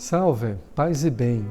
Salve, paz e bem.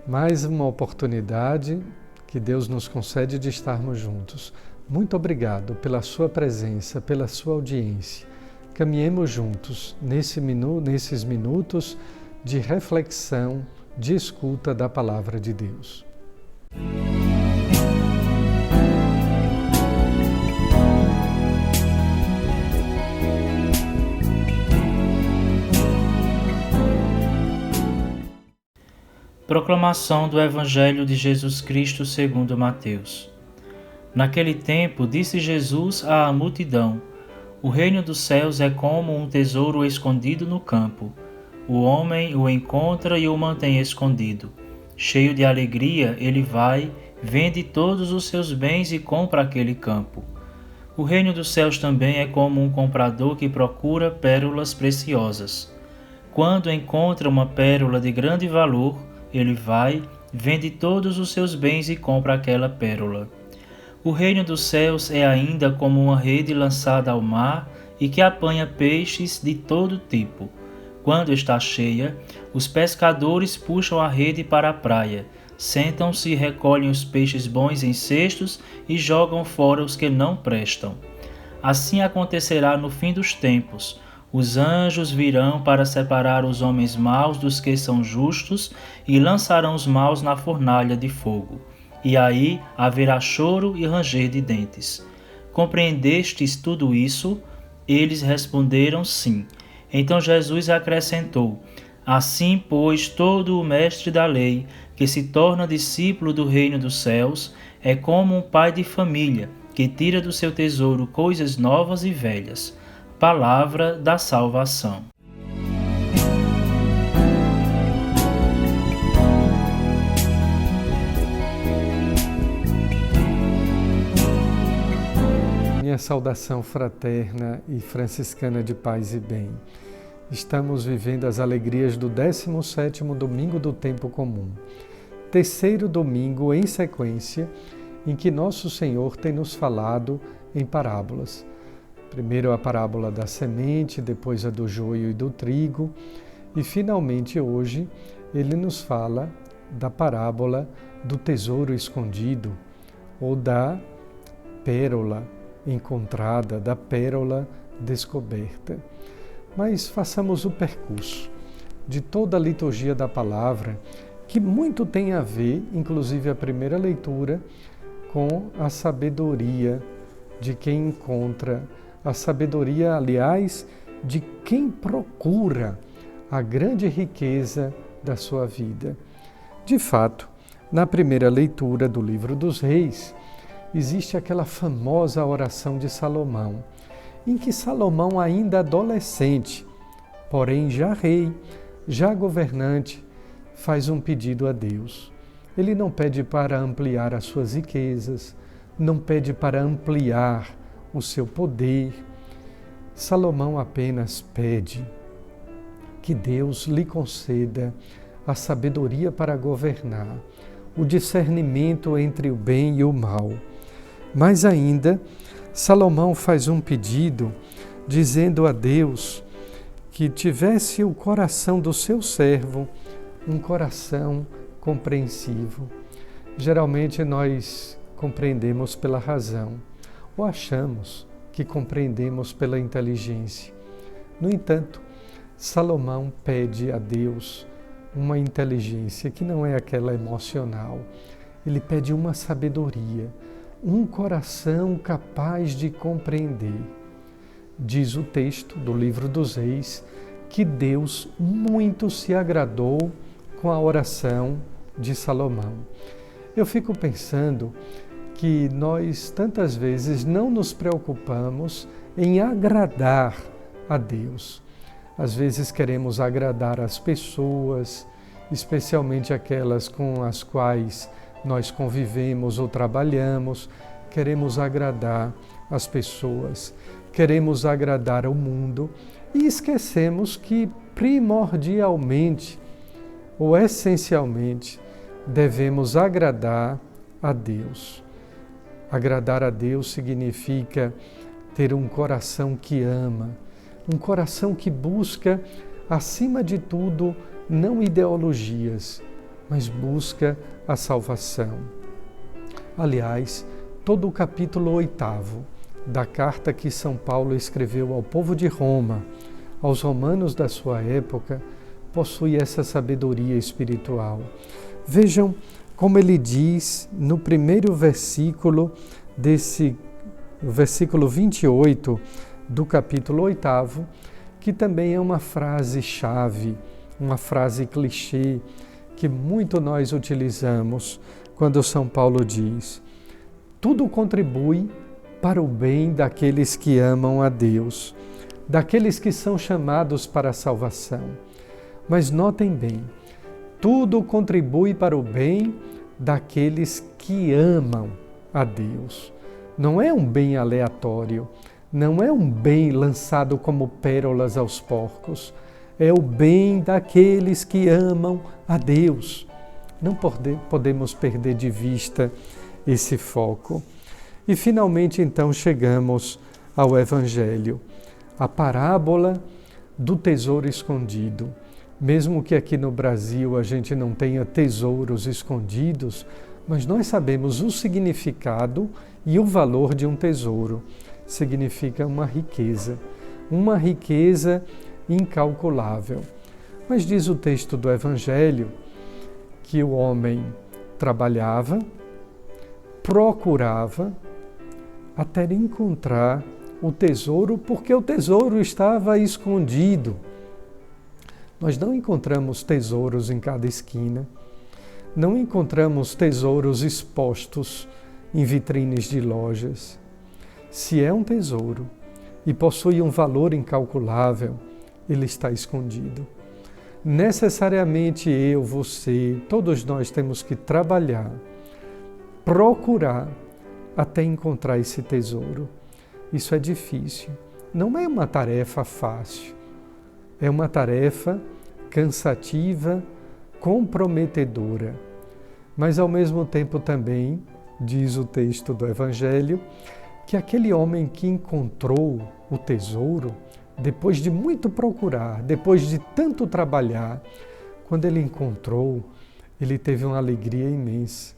Mais uma oportunidade que Deus nos concede de estarmos juntos. Muito obrigado pela sua presença, pela sua audiência. Caminhemos juntos nesses minutos de reflexão, de escuta da Palavra de Deus. Proclamação do Evangelho de Jesus Cristo segundo Mateus. Naquele tempo, disse Jesus à multidão: O reino dos céus é como um tesouro escondido no campo. O homem o encontra e o mantém escondido. Cheio de alegria, ele vai, vende todos os seus bens e compra aquele campo. O reino dos céus também é como um comprador que procura pérolas preciosas. Quando encontra uma pérola de grande valor, ele vai, vende todos os seus bens e compra aquela pérola. O reino dos céus é ainda como uma rede lançada ao mar e que apanha peixes de todo tipo. Quando está cheia, os pescadores puxam a rede para a praia, sentam-se e recolhem os peixes bons em cestos e jogam fora os que não prestam. Assim acontecerá no fim dos tempos. Os anjos virão para separar os homens maus dos que são justos e lançarão os maus na fornalha de fogo. E aí haverá choro e ranger de dentes. Compreendestes tudo isso? Eles responderam sim. Então Jesus acrescentou: Assim, pois, todo o mestre da lei, que se torna discípulo do reino dos céus, é como um pai de família, que tira do seu tesouro coisas novas e velhas. Palavra da salvação. Minha saudação fraterna e franciscana de paz e bem. Estamos vivendo as alegrias do 17º domingo do tempo comum. Terceiro domingo em sequência em que Nosso Senhor tem nos falado em parábolas. Primeiro a parábola da semente, depois a do joio e do trigo, e finalmente hoje ele nos fala da parábola do tesouro escondido, ou da pérola encontrada, da pérola descoberta. Mas façamos o percurso de toda a liturgia da palavra, que muito tem a ver, inclusive a primeira leitura, com a sabedoria de quem encontra a sabedoria, aliás, de quem procura a grande riqueza da sua vida. De fato, na primeira leitura do livro dos Reis, existe aquela famosa oração de Salomão, em que Salomão, ainda adolescente, porém já rei, já governante, faz um pedido a Deus. Ele não pede para ampliar as suas riquezas, não pede para ampliar o seu poder. Salomão apenas pede que Deus lhe conceda a sabedoria para governar, o discernimento entre o bem e o mal. Mas ainda, Salomão faz um pedido dizendo a Deus que tivesse o coração do seu servo, um coração compreensivo. Geralmente nós compreendemos pela razão, ou achamos que compreendemos pela inteligência. No entanto, Salomão pede a Deus uma inteligência que não é aquela emocional. Ele pede uma sabedoria, um coração capaz de compreender. Diz o texto do livro dos Reis que Deus muito se agradou com a oração de Salomão. Eu fico pensando que nós tantas vezes não nos preocupamos em agradar a Deus. Às vezes queremos agradar as pessoas, especialmente aquelas com as quais nós convivemos ou trabalhamos. Queremos agradar as pessoas, queremos agradar ao mundo e esquecemos que primordialmente ou essencialmente devemos agradar a Deus. Agradar a Deus significa ter um coração que ama, um coração que busca, acima de tudo, não ideologias, mas busca a salvação. Aliás, todo o capítulo 8º da carta que São Paulo escreveu ao povo de Roma, aos romanos da sua época, possui essa sabedoria espiritual. Vejam como ele diz no primeiro versículo o versículo 28 do capítulo 8º, que também é uma frase-chave, uma frase clichê, que muito nós utilizamos quando São Paulo diz: tudo contribui para o bem daqueles que amam a Deus, daqueles que são chamados para a salvação. Mas notem bem, tudo contribui para o bem daqueles que amam a Deus. Não é um bem aleatório, não é um bem lançado como pérolas aos porcos, é o bem daqueles que amam a Deus. Não podemos perder de vista esse foco. E finalmente então chegamos ao Evangelho, a parábola do tesouro escondido. Mesmo que aqui no Brasil a gente não tenha tesouros escondidos, mas nós sabemos o significado e o valor de um tesouro. Significa uma riqueza incalculável. Mas diz o texto do Evangelho que o homem trabalhava, procurava, até encontrar o tesouro, porque o tesouro estava escondido. Nós não encontramos tesouros em cada esquina, não encontramos tesouros expostos em vitrines de lojas. Se é um tesouro e possui um valor incalculável, ele está escondido. Necessariamente eu, você, todos nós temos que trabalhar, procurar até encontrar esse tesouro. Isso é difícil. Não é uma tarefa fácil. É uma tarefa cansativa, comprometedora. Mas ao mesmo tempo também, diz o texto do Evangelho, que aquele homem que encontrou o tesouro, depois de muito procurar, depois de tanto trabalhar, quando ele encontrou, ele teve uma alegria imensa.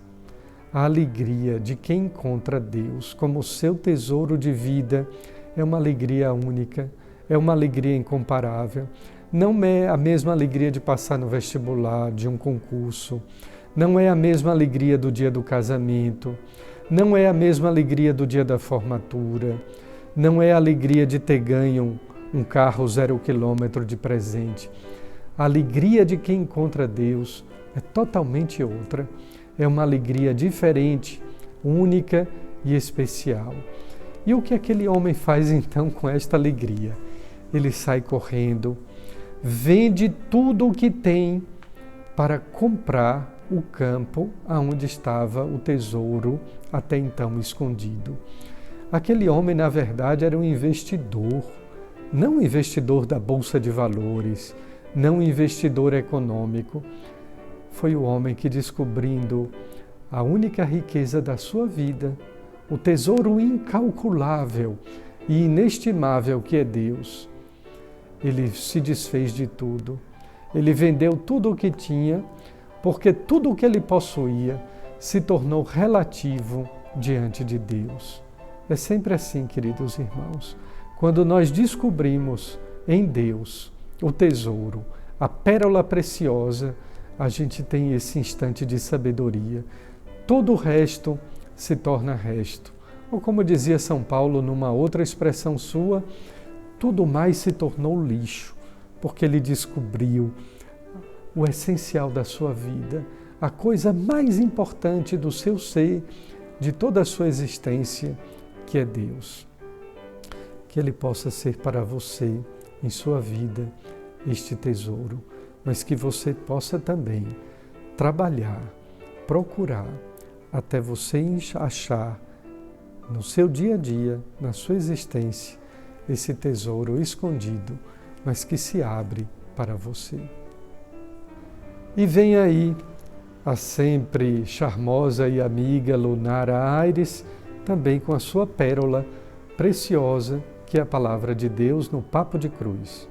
A alegria de quem encontra Deus como seu tesouro de vida é uma alegria única, é uma alegria incomparável. Não é a mesma alegria de passar no vestibular, de um concurso. Não é a mesma alegria do dia do casamento. Não é a mesma alegria do dia da formatura. Não é a alegria de ter ganho um carro 0 km de presente. A alegria de quem encontra Deus é totalmente outra. É uma alegria diferente, única e especial. E o que aquele homem faz então com esta alegria? Ele sai correndo, vende tudo o que tem para comprar o campo onde estava o tesouro até então escondido. Aquele homem, na verdade, era um investidor, não um investidor da Bolsa de Valores, não um investidor econômico. Foi o homem que, descobrindo a única riqueza da sua vida, o tesouro incalculável e inestimável que é Deus, ele se desfez de tudo. Ele vendeu tudo o que tinha, porque tudo o que ele possuía se tornou relativo diante de Deus. É sempre assim, queridos irmãos. Quando nós descobrimos em Deus o tesouro, a pérola preciosa, a gente tem esse instante de sabedoria. Todo o resto se torna resto. Ou como dizia São Paulo numa outra expressão sua, tudo mais se tornou lixo, porque ele descobriu o essencial da sua vida, a coisa mais importante do seu ser, de toda a sua existência, que é Deus. Que Ele possa ser para você, em sua vida, este tesouro, mas que você possa também trabalhar, procurar, até você achar no seu dia a dia, na sua existência, esse tesouro escondido, mas que se abre para você. E vem aí a sempre charmosa e amiga Lunara Aires, também com a sua pérola preciosa, que é a Palavra de Deus no Papo de Cruz.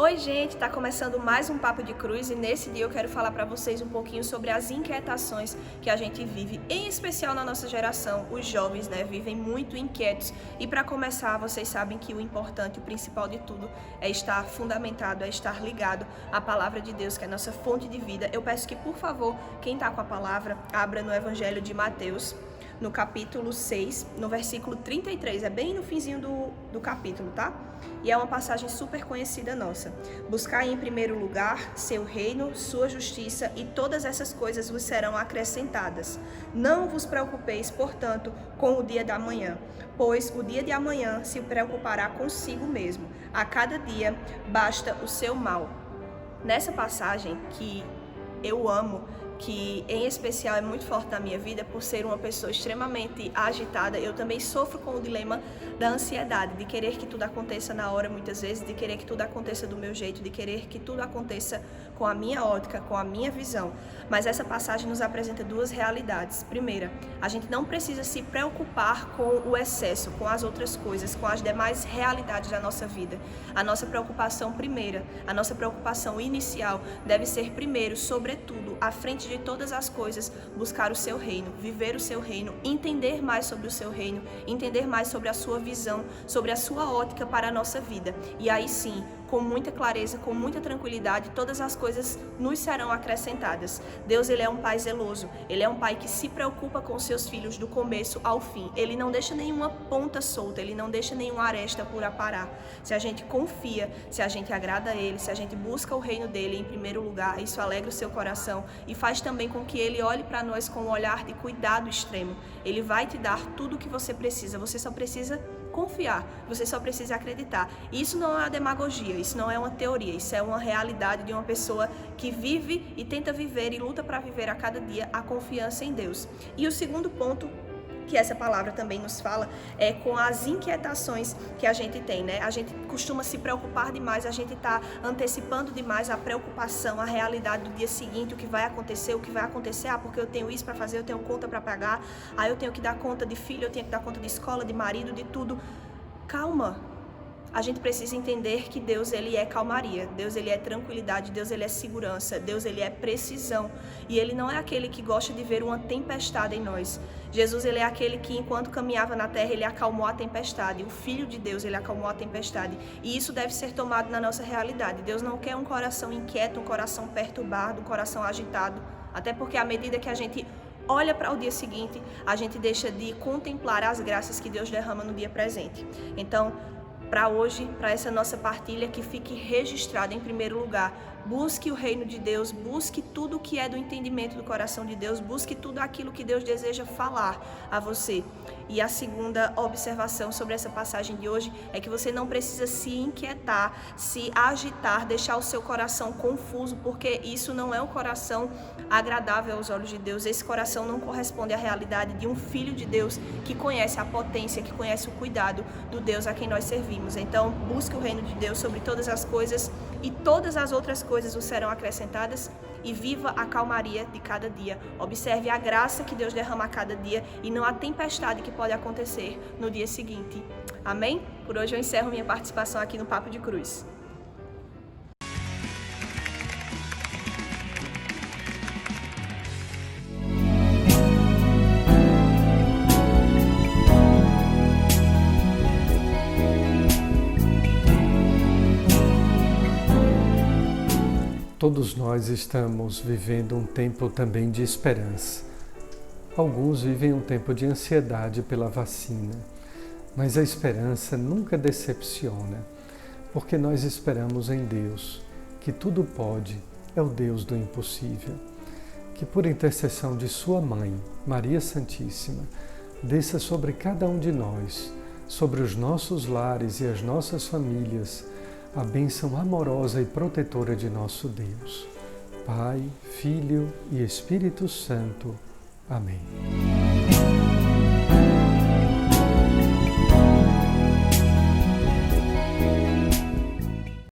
Oi gente, tá começando mais um Papo de Cruz e nesse dia eu quero falar para vocês um pouquinho sobre as inquietações que a gente vive, em especial na nossa geração. Os jovens, vivem muito inquietos e para começar, vocês sabem que o importante, o principal de tudo é estar fundamentado, é estar ligado à palavra de Deus, que é a nossa fonte de vida. Eu peço que, por favor, quem tá com a palavra, abra no Evangelho de Mateus, no capítulo 6, no versículo 33, é bem no finzinho do capítulo, tá? E é uma passagem super conhecida nossa. Buscai em primeiro lugar seu reino, sua justiça, e todas essas coisas vos serão acrescentadas. Não vos preocupeis, portanto, com o dia da manhã, pois o dia de amanhã se preocupará consigo mesmo. A cada dia basta o seu mal. Nessa passagem que eu amo, que em especial é muito forte na minha vida, por ser uma pessoa extremamente agitada, eu também sofro com o dilema da ansiedade, de querer que tudo aconteça na hora muitas vezes, de querer que tudo aconteça do meu jeito, de querer que tudo aconteça com a minha ótica, com a minha visão. Mas essa passagem nos apresenta duas realidades. Primeira, a gente não precisa se preocupar com o excesso, com as outras coisas, com as demais realidades da nossa vida. A nossa preocupação primeira, a nossa preocupação inicial deve ser primeiro, sobretudo, à frente de todas as coisas, buscar o seu reino, viver o seu reino, entender mais sobre o seu reino, entender mais sobre a sua visão, sobre a sua ótica para a nossa vida. E aí sim, com muita clareza, com muita tranquilidade, todas as coisas nos serão acrescentadas. Deus, ele é um pai zeloso, ele é um pai que se preocupa com os seus filhos do começo ao fim. Ele não deixa nenhuma ponta solta, ele não deixa nenhuma aresta por aparar. Se a gente confia, se a gente agrada a ele, se a gente busca o reino dele em primeiro lugar, isso alegra o seu coração e faz também com que ele olhe para nós com um olhar de cuidado extremo. Ele vai te dar tudo o que você precisa, você só precisa confiar, você só precisa acreditar. E isso não é uma demagogia, isso não é uma teoria, isso é uma realidade de uma pessoa que vive e tenta viver e luta para viver a cada dia a confiança em Deus. E o segundo ponto que essa palavra também nos fala é com as inquietações que a gente tem, A gente costuma se preocupar demais, a gente está antecipando demais a preocupação, a realidade do dia seguinte, o que vai acontecer, porque eu tenho isso para fazer, eu tenho conta para pagar, aí eu tenho que dar conta de filho, eu tenho que dar conta de escola, de marido, de tudo. Calma. A gente precisa entender que Deus, ele é calmaria, Deus, ele é tranquilidade, Deus, ele é segurança, Deus, ele é precisão. E ele não é aquele que gosta de ver uma tempestade em nós. Jesus, ele é aquele que, enquanto caminhava na terra, ele acalmou a tempestade. O Filho de Deus, ele acalmou a tempestade. E isso deve ser tomado na nossa realidade. Deus não quer um coração inquieto, um coração perturbado, um coração agitado. Até porque à medida que a gente olha para o dia seguinte, a gente deixa de contemplar as graças que Deus derrama no dia presente. Então, para hoje, para essa nossa partilha, que fique registrado em primeiro lugar, busque o reino de Deus, busque tudo que é do entendimento do coração de Deus, busque tudo aquilo que Deus deseja falar a você. E a segunda observação sobre essa passagem de hoje é que você não precisa se inquietar, se agitar, deixar o seu coração confuso, porque isso não é um coração agradável aos olhos de Deus. Esse coração não corresponde à realidade de um filho de Deus que conhece a potência, que conhece o cuidado do Deus a quem nós servimos. Então, busque o reino de Deus sobre todas as coisas e todas as outras coisas vos serão acrescentadas, e viva a calmaria de cada dia. Observe a graça que Deus derrama a cada dia e não a tempestade que pode acontecer no dia seguinte. Amém? Por hoje eu encerro minha participação aqui no Papo de Cruz. Todos nós estamos vivendo um tempo também de esperança. Alguns vivem um tempo de ansiedade pela vacina, mas a esperança nunca decepciona, porque nós esperamos em Deus, que tudo pode, é o Deus do impossível. Que por intercessão de sua mãe, Maria Santíssima, desça sobre cada um de nós, sobre os nossos lares e as nossas famílias, a bênção amorosa e protetora de nosso Deus. Pai, Filho e Espírito Santo. Amém.